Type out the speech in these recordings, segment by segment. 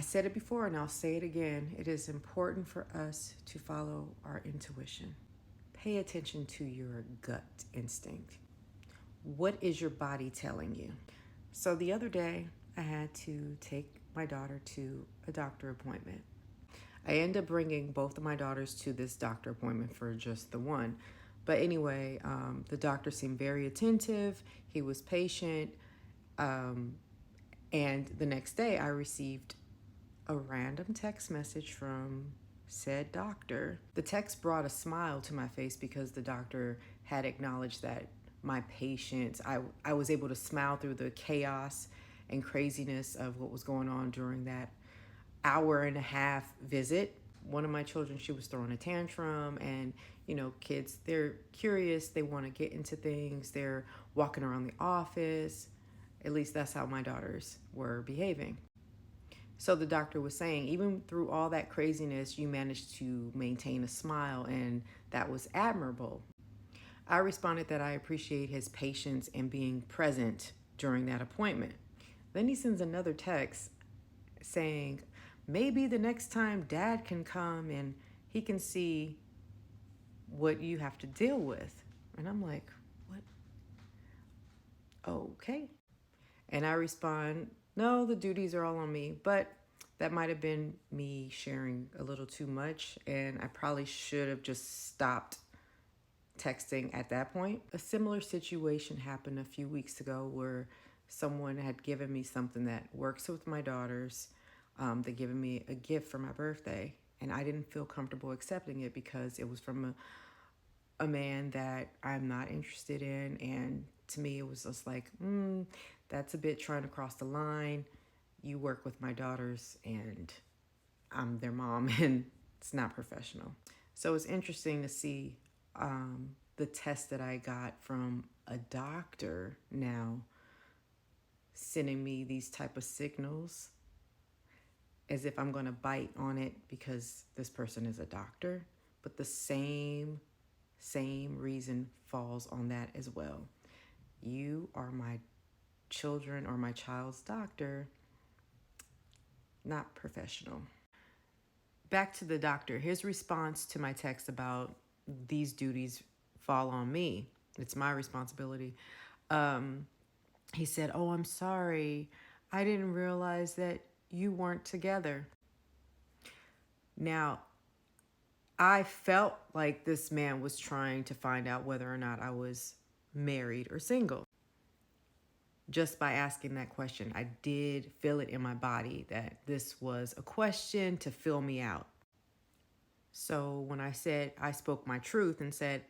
said it before and I'll say it again. It is important for us to follow our intuition. Pay attention to your gut instinct. What is your body telling you? So the other day, I had to take my daughter to a doctor appointment. I ended up bringing both of my daughters to this doctor appointment for just the one. But anyway, the doctor seemed very attentive. He was patient. And the next day, I received a random text message from said doctor. The text brought a smile to my face because the doctor had acknowledged that my patience, I was able to smile through the chaos and craziness of what was going on during that hour and a half visit. One of my children, she was throwing a tantrum, and kids, they're curious, they want to get into things, they're walking around the office. At least that's how my daughters were behaving. So the doctor was saying, even through all that craziness, you managed to maintain a smile, and that was admirable. I responded that I appreciate his patience and being present during that appointment. Then he sends another text saying, maybe the next time dad can come and he can see what you have to deal with. And I'm like, what? Okay. And I respond, no, the duties are all on me. But that might have been me sharing a little too much, and I probably should have just stopped texting at that point. A similar situation happened a few weeks ago where someone had given me something that works with my daughters. They given me a gift for my birthday, and I didn't feel comfortable accepting it because it was from a man that I'm not interested in. And to me, it was just like, that's a bit trying to cross the line. You work with my daughters and I'm their mom, and it's not professional. So it's interesting to see the test that I got from a doctor now sending me these type of signals as if I'm going to bite on it because this person is a doctor. But the same reason falls on that as well. You are my children or my child's doctor, not professional. Back to the doctor. His response to my text about these duties fall on me. It's my responsibility. He said, oh, I'm sorry. I didn't realize that you weren't together. Now, I felt like this man was trying to find out whether or not I was married or single. Just by asking that question, I did feel it in my body that this was a question to fill me out. So when I spoke my truth and said,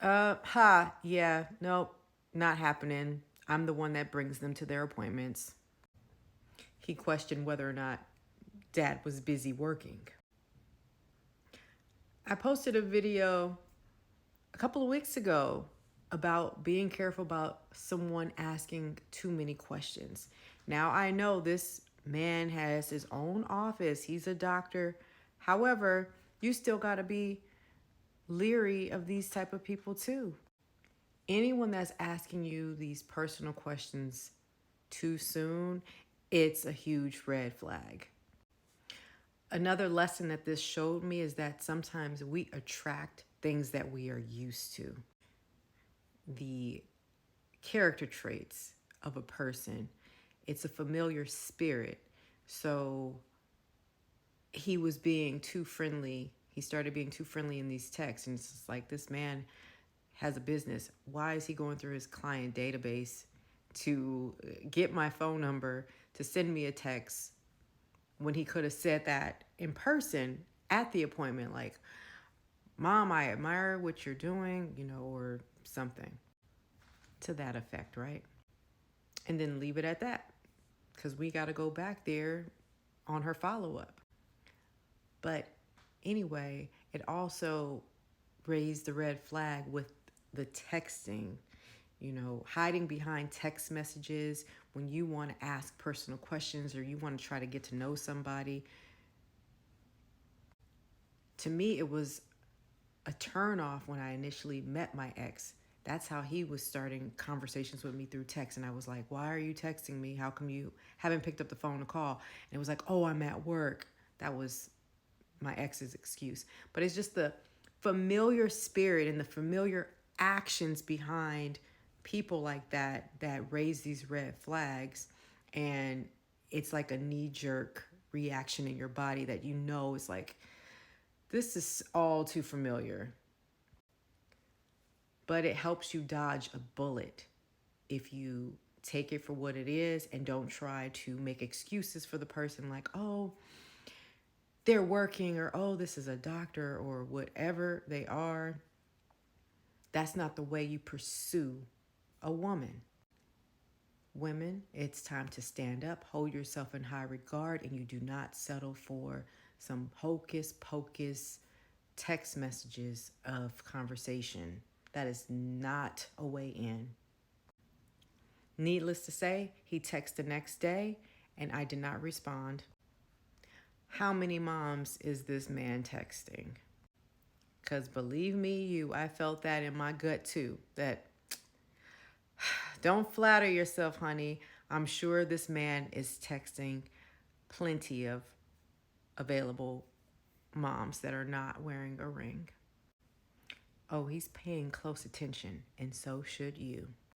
yeah, nope, not happening. I'm the one that brings them to their appointments. He questioned whether or not dad was busy working. I posted a video a couple of weeks ago about being careful about someone asking too many questions. Now, I know this man has his own office. He's a doctor. However, you still got to be leery of these type of people too. Anyone that's asking you these personal questions too soon, it's a huge red flag. Another lesson that this showed me is that sometimes we attract things that we are used to. The character traits of a person, it's a familiar spirit. So he was being too friendly. He started being too friendly in these texts. And it's just like, this man has a business. Why is he going through his client database to get my phone number to send me a text when he could have said that in person at the appointment? Like, Mom, I admire what you're doing, or something to that effect, right? And then leave it at that, because we got to go back there on her follow-up. But anyway, it also raised the red flag with the texting, hiding behind text messages when you want to ask personal questions or you want to try to get to know somebody. To me, it was a turnoff when I initially met my ex That's how he was starting conversations with me through text. And I was like, why are you texting me? How come you haven't picked up the phone to call? And it was like, oh, I'm at work. That was my ex's excuse. But it's just the familiar spirit and the familiar actions behind people like that that raise these red flags. And it's like a knee-jerk reaction in your body that you know is like, this is all too familiar. But it helps you dodge a bullet if you take it for what it is and don't try to make excuses for the person like, oh, they're working, or oh, this is a doctor, or whatever they are. That's not the way you pursue a woman. Women, it's time to stand up, hold yourself in high regard, and you do not settle for some hocus pocus text messages of conversation. That is not a way in. Needless to say, he texted the next day and I did not respond. How many moms is this man texting? Because believe me, I felt that in my gut too. That don't flatter yourself, honey. I'm sure this man is texting plenty of available moms that are not wearing a ring. Oh, he's paying close attention, and so should you.